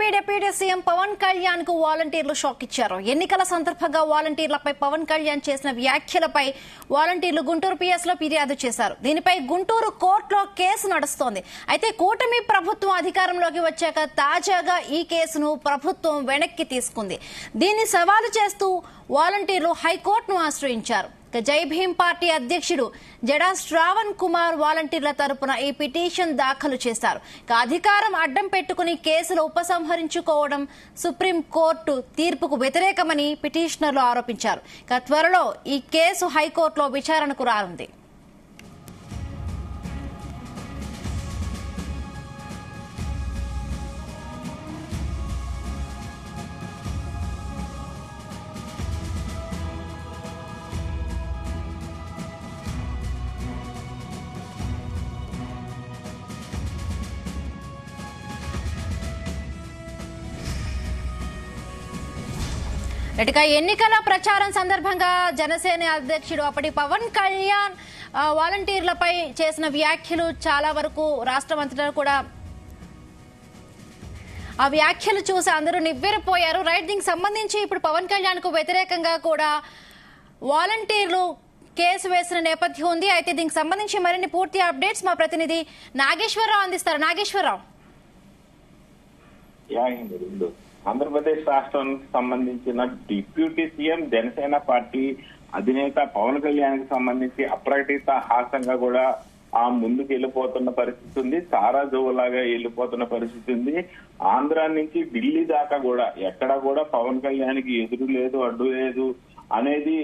AP deputy CM Pawan Kalyan కు వాలంటీర్లు shock ఇచ్చారు. ఎన్నికల సందర్భంగా వాలంటీర్లపై పవన్ కళ్యాణ్ చేసిన వ్యాఖ్యలపై వాలంటీర్లు గుంటూరు పిఎస్ లో ఫిర్యాదు చేశారు. దీనిపై గుంటూరు కోర్టులో కేసు నడుస్తోంది. అయితే కూటమి ప్రభుత్వం అధికారంలోకి వచ్చాక తాజాగా ఈ కేసును ప్రభుత్వం వెనక్కి తీసుకుంది. దీన్ని సవాలు చేస్తూ వాలంటీర్లు హైకోర్టును ఆశ్రయించారు. జై భీం పార్టీ అధ్యక్షుడు జడా శ్రావణ్ కుమార్ వాలంటీర్ల తరపున ఈ పిటిషన్ దాఖలు చేశారు. అధికారం అడ్డం పెట్టుకుని కేసులు ఉపసంహరించుకోవడం సుప్రీంకోర్టు తీర్పుకు వ్యతిరేకమని పిటిషనర్లు ఆరోపించారు. త్వరలో ఈ కేసు హైకోర్టులో విచారణకు రానుంది. ఇక ఎన్నికల ప్రచారం సందర్భంగా జనసేన అధ్యక్షుడు అప్పటి పవన్ కళ్యాణ్ వాలంటీర్లపై చేసిన వ్యాఖ్యలు చాలా వరకు రాష్ట్రమంతటా కూడా ఆ వ్యాఖ్యలు చూసి అందరూ నివ్వెరపోయారు. రైట్, దీనికి సంబంధించి ఇప్పుడు పవన్ కళ్యాణ్ కు వ్యతిరేకంగా కూడా వాలంటీర్లు కేసు వేసిన నేపథ్యం ఉంది. అయితే దీనికి సంబంధించి మరిన్ని పూర్తి అప్డేట్స్ మా ప్రతినిధి నాగేశ్వరరావు అందిస్తారు. నాగేశ్వరరావు, ఆంధ్రప్రదేశ్ రాష్ట్రానికి సంబంధించిన డిప్యూటీ సీఎం జనసేన పార్టీ అధినేత పవన్ కళ్యాణ్ కి సంబంధించి అప్రకటిత హాసంగా కూడా ముందుకు వెళ్ళిపోతున్న పరిస్థితి ఉంది. సారా జోవులాగా వెళ్ళిపోతున్న పరిస్థితి ఉంది. ఆంధ్ర నుంచి ఢిల్లీ దాకా కూడా ఎక్కడ కూడా పవన్ కళ్యాణ్ కి ఎదురు లేదు, అడ్డు లేదు అనేది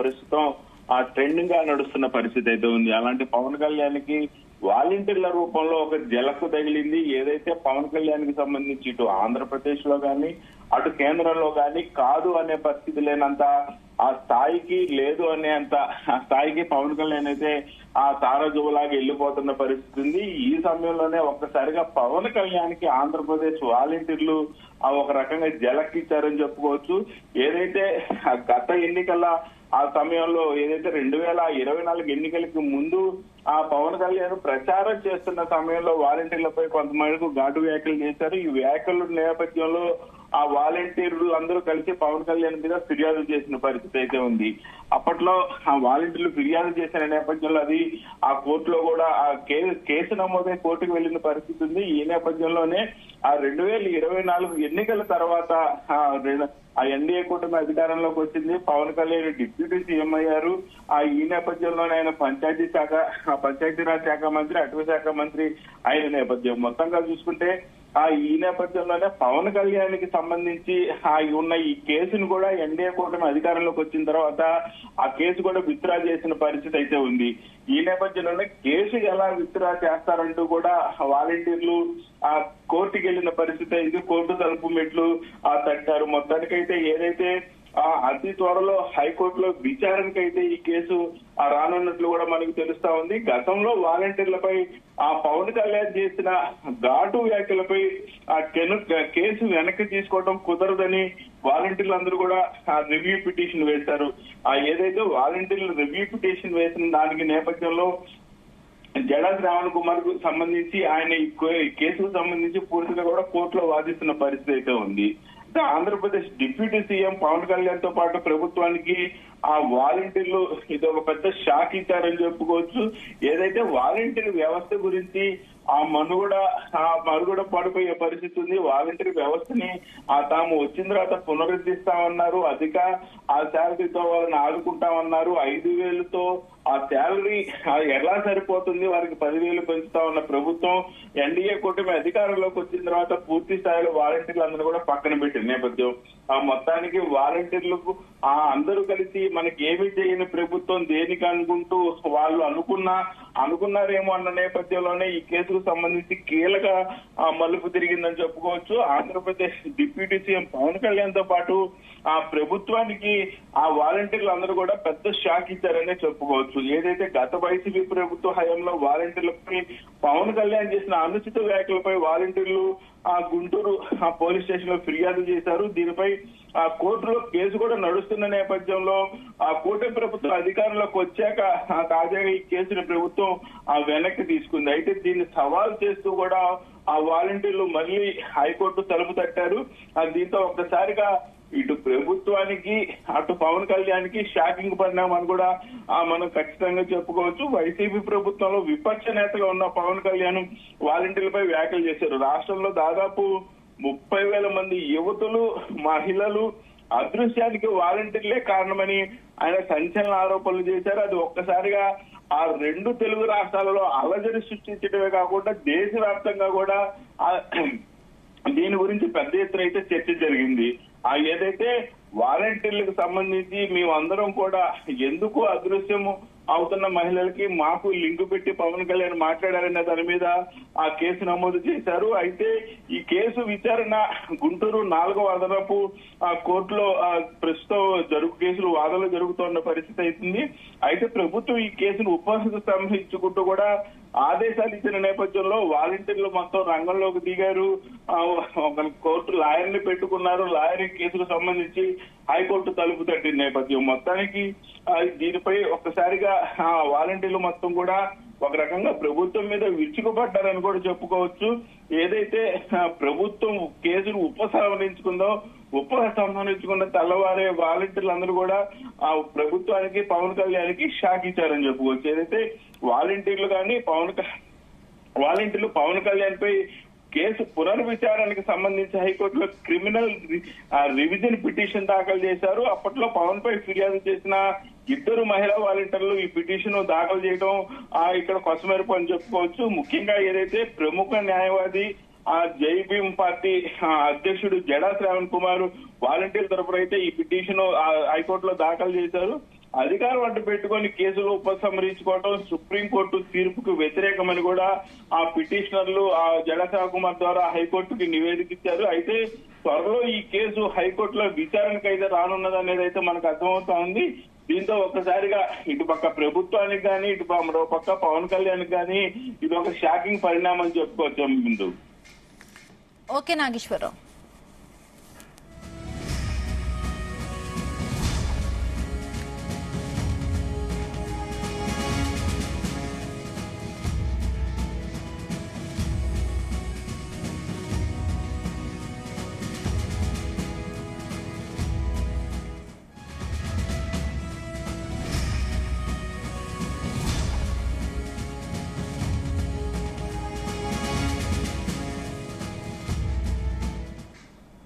ప్రస్తుతం ట్రెండింగ్ గా నడుస్తున్న పరిస్థితి అయితే ఉంది. అలాంటి పవన్ కళ్యాణ్ కి వాలంటీర్ల రూపంలో ఒక జలకు తగిలింది. ఏదైతే పవన్ కళ్యాణ్ కి సంబంధించి ఇటు ఆంధ్రప్రదేశ్ లో గాని అటు కేంద్రంలో గాని కాదు అనే పరిస్థితి లేనంత ఆ స్థాయికి లేదు అనేంత ఆ స్థాయికి పవన్ కళ్యాణ్ అయితే ఆ తారాజువులాగా వెళ్ళిపోతున్న పరిస్థితి ఉంది. ఈ సమయంలోనే ఒక్కసారిగా పవన్ కళ్యాణ్ కి ఆంధ్రప్రదేశ్ వాలంటీర్లు ఒక రకంగా జలక్కిచ్చారని చెప్పుకోవచ్చు. ఏదైతే గత ఎన్నికల ఆ సమయంలో ఏదైతే 2024 ఎన్నికలకి ముందు ఆ పవన్ కళ్యాణ్ ప్రచారం చేస్తున్న సమయంలో వాలంటీర్లపై కొంతమందికి ఘాటు వ్యాఖ్యలు చేశారు. ఈ వ్యాఖ్యల నేపథ్యంలో ఆ వాలంటీర్లు అందరూ కలిసి పవన్ కళ్యాణ్ మీద ఫిర్యాదు చేసిన పరిస్థితి అయితే ఉంది. అప్పట్లో ఆ వాలంటీర్లు ఫిర్యాదు చేసిన నేపథ్యంలో అది ఆ కోర్టులో కూడా ఆ కేసు నమోదై కోర్టుకు వెళ్లిన పరిస్థితి ఉంది. ఈ నేపథ్యంలోనే ఆ 2024 ఎన్నికల తర్వాత ఆ ఎన్డీఏ కూటమి అధికారంలోకి వచ్చింది. పవన్ కళ్యాణ్ డిప్యూటీ సీఎం అయ్యారు. ఈ నేపథ్యంలోనే ఆయన పంచాయతీరాజ్ శాఖ మంత్రి, అటవీ శాఖ మంత్రి అయిన నేపథ్యం మొత్తంగా చూసుకుంటే ఈ నేపథ్యంలోనే పవన్ కళ్యాణ్ కి సంబంధించి ఉన్న ఈ కేసును కూడా ఎన్డీఏ కూటమి అధికారంలోకి వచ్చిన తర్వాత ఆ కేసు కూడా విత్డ్రా చేసిన పరిస్థితి అయితే ఉంది. ఈ నేపథ్యంలోనే కేసు ఎలా విత్డ్రా చేస్తారంటూ కూడా వాలంటీర్లు ఆ కోర్టుకి వెళ్లిన పరిస్థితి అయింది. కోర్టు తలుపు మెట్లు తట్టారు. మొత్తానికైతే ఏదైతే అతి త్వరలో హైకోర్టులో విచారణకైతే ఈ కేసు రానున్నట్లు కూడా మనకు తెలుస్తా ఉంది. గతంలో వాలంటీర్లపై పవన్ కళ్యాణ్ చేసిన ఘాటు వ్యాఖ్యలపై కేసు వెనక్కి తీసుకోవడం కుదరదని వాలంటీర్లు అందరూ కూడా రివ్యూ పిటిషన్ వేశారు. ఏదైతే వాలంటీర్లు రివ్యూ పిటిషన్ వేసిన దానికి నేపథ్యంలో జడా శ్రావణ్ కుమార్ కు సంబంధించి ఆయన ఈ కేసుకు సంబంధించి పూర్తిగా కూడా కోర్టులో వాదిస్తున్న పరిస్థితి అయితే ఉంది. ఆంధ్రప్రదేశ్ డిప్యూటీ సీఎం పవన్ కళ్యాణ్ తో పాటు ప్రభుత్వానికి ఆ వాలంటీర్లు ఇది ఒక పెద్ద షాక్ ఇచ్చారని చెప్పుకోవచ్చు. ఏదైతే వాలంటీర్ వ్యవస్థ గురించి ఆ మనుగడ పడిపోయే పరిస్థితి ఉంది. వాలంటీర్ వ్యవస్థని తాము వచ్చిన తర్వాత పునరుద్ధరిస్తామన్నారు. అధిక ఆ శాలరీతో వాళ్ళని ఆదుకుంటామన్నారు. 5,000తో ఆ శాలరీ ఎలా సరిపోతుంది, వారికి 10,000 పెంచుతా ఉన్న ప్రభుత్వం ఎన్డీఏ కూటమి అధికారంలోకి వచ్చిన తర్వాత పూర్తి స్థాయిలో వాలంటీర్లు అందరూ కూడా పక్కన పెట్టిన నేపథ్యం. మొత్తానికి వాలంటీర్లకు అందరూ కలిసి మనకి ఏమీ చేయని ప్రభుత్వం దేనికి అనుకుంటూ వాళ్ళు అనుకున్నారేమో అన్న నేపథ్యంలోనే ఈ కేసుకు సంబంధించి కీలక మలుపు తిరిగిందని చెప్పుకోవచ్చు. ఆంధ్రప్రదేశ్ డిప్యూటీ సీఎం పవన్ కళ్యాణ్ తో పాటు ఆ ప్రభుత్వానికి ఆ వాలంటీర్లు అందరూ కూడా పెద్ద షాక్ ఇచ్చారనే చెప్పుకోవచ్చు. ఏదైతే గత వైసీపీ ప్రభుత్వ హయాంలో వాలంటీర్లపై పవన్ కళ్యాణ్ చేసిన అనుచిత వ్యాఖ్యలపై వాలంటీర్లు గుంటూరు పోలీస్ స్టేషన్ లో ఫిర్యాదు చేశారు. దీనిపై కోర్టులో కేసు కూడా నడుస్తున్న నేపథ్యంలో కూటమి ప్రభుత్వం అధికారంలోకి వచ్చాక తాజాగా ఈ కేసును ప్రభుత్వం వెనక్కి తీసుకుంది. అయితే దీన్ని సవాల్ చేస్తూ కూడా ఆ వాలంటీర్లు మళ్ళీ హైకోర్టు తలుపు తట్టారు. దీంతో ఒక్కసారిగా ఇటు ప్రభుత్వానికి అటు పవన్ కళ్యాణ్కి షాకింగ్ పరిణామం కూడా మనం ఖచ్చితంగా చెప్పుకోవచ్చు. వైసీపీ ప్రభుత్వంలో విపక్ష నేతగా ఉన్న పవన్ కళ్యాణ్ వాలంటీర్లపై వ్యాఖ్యలు చేశారు. రాష్ట్రంలో దాదాపు 30,000 మంది యువతులు, మహిళలు అదృశ్యానికి వాలంటీర్లే కారణమని ఆయన సంచలన ఆరోపణలు చేశారు. అది ఒక్కసారిగా ఆ 2 తెలుగు రాష్ట్రాలలో అలజడి సృష్టించడమే కాకుండా దేశవ్యాప్తంగా కూడా దీని గురించి పెద్ద ఎత్తున అయితే చర్చ జరిగింది. ఏదైతే వాలంటీర్లకు సంబంధించి మేమందరం కూడా ఎందుకు అదృశ్యము అవుతున్న మహిళలకి మాకు లింకు పెట్టి పవన్ కళ్యాణ్ మాట్లాడారనే దాని మీద ఆ కేసు నమోదు చేశారు. అయితే ఈ కేసు విచారణ గుంటూరు 4వ అదనపు కోర్టులో ప్రస్తుతం కేసులు వాదనలు జరుగుతున్న పరిస్థితి అవుతుంది. అయితే ప్రభుత్వం ఈ కేసును ఉపసంహరించుకుంటూ కూడా ఆదేశాలు ఇచ్చిన నేపథ్యంలో వాలంటీర్లు మొత్తం రంగంలోకి దిగారు. ఒక కోర్టు లాయర్ని పెట్టుకున్నారు. లాయర్ కేసుకు సంబంధించి హైకోర్టు తలుపు తట్టిన నేపథ్యం మొత్తానికి దీనిపై ఒక్కసారిగా వాలంటీర్లు మొత్తం కూడా ఒక రకంగా ప్రభుత్వం మీద విరుచుకుపడ్డారని కూడా చెప్పుకోవచ్చు. ఏదైతే ప్రభుత్వం కేసును ఉపసంహరించుకున్న తెల్లవారే వాలంటీర్లందరూ కూడా ఆ ప్రభుత్వానికి పవన్ కళ్యాణ్కి షాక్ ఇచ్చారని చెప్పుకోవచ్చు. ఏదైతే వాలంటీర్లు పవన్ కళ్యాణ్ పై కేసు పునర్విచారణకు సంబంధించి హైకోర్టులో క్రిమినల్ రివిజన్ పిటిషన్ దాఖలు చేశారు. అప్పట్లో పవన్ పై ఫిర్యాదు చేసిన 2 మహిళా వాలంటీర్లు ఈ పిటిషన్ దాఖలు చేయడం ఇక్కడ కొసమెరుపు అని చెప్పుకోవచ్చు. ముఖ్యంగా ఏదైతే ప్రముఖ న్యాయవాది జై భీమ్ పార్టీ అధ్యక్షుడు జడా శ్రావణ్ కుమార్ వాలంటీర్ తరపున అయితే ఈ పిటిషన్ హైకోర్టులో దాఖలు చేశారు. అధికారం అడ్డు పెట్టుకుని కేసులు ఉపసంహరించుకోవడం సుప్రీంకోర్టు తీర్పుకు వ్యతిరేకమని కూడా ఆ పిటిషనర్లు జడా శ్రావణ్ కుమార్ ద్వారా హైకోర్టుకి నివేదిక ఇచ్చారు. అయితే త్వరలో ఈ కేసు హైకోర్టులో విచారణకు అయితే రానున్నదనేది అయితే మనకు అర్థమవుతా ఉంది. దీంతో ఒక్కసారిగా ఇటుపక్క ప్రభుత్వానికి కానీ ఇటు మరో పక్క పవన్ కళ్యాణ్ కానీ ఇది ఒక షాకింగ్ పరిణామం చెప్పుకోవచ్చు. ముందు ఓకే నాగేశ్వరరావు.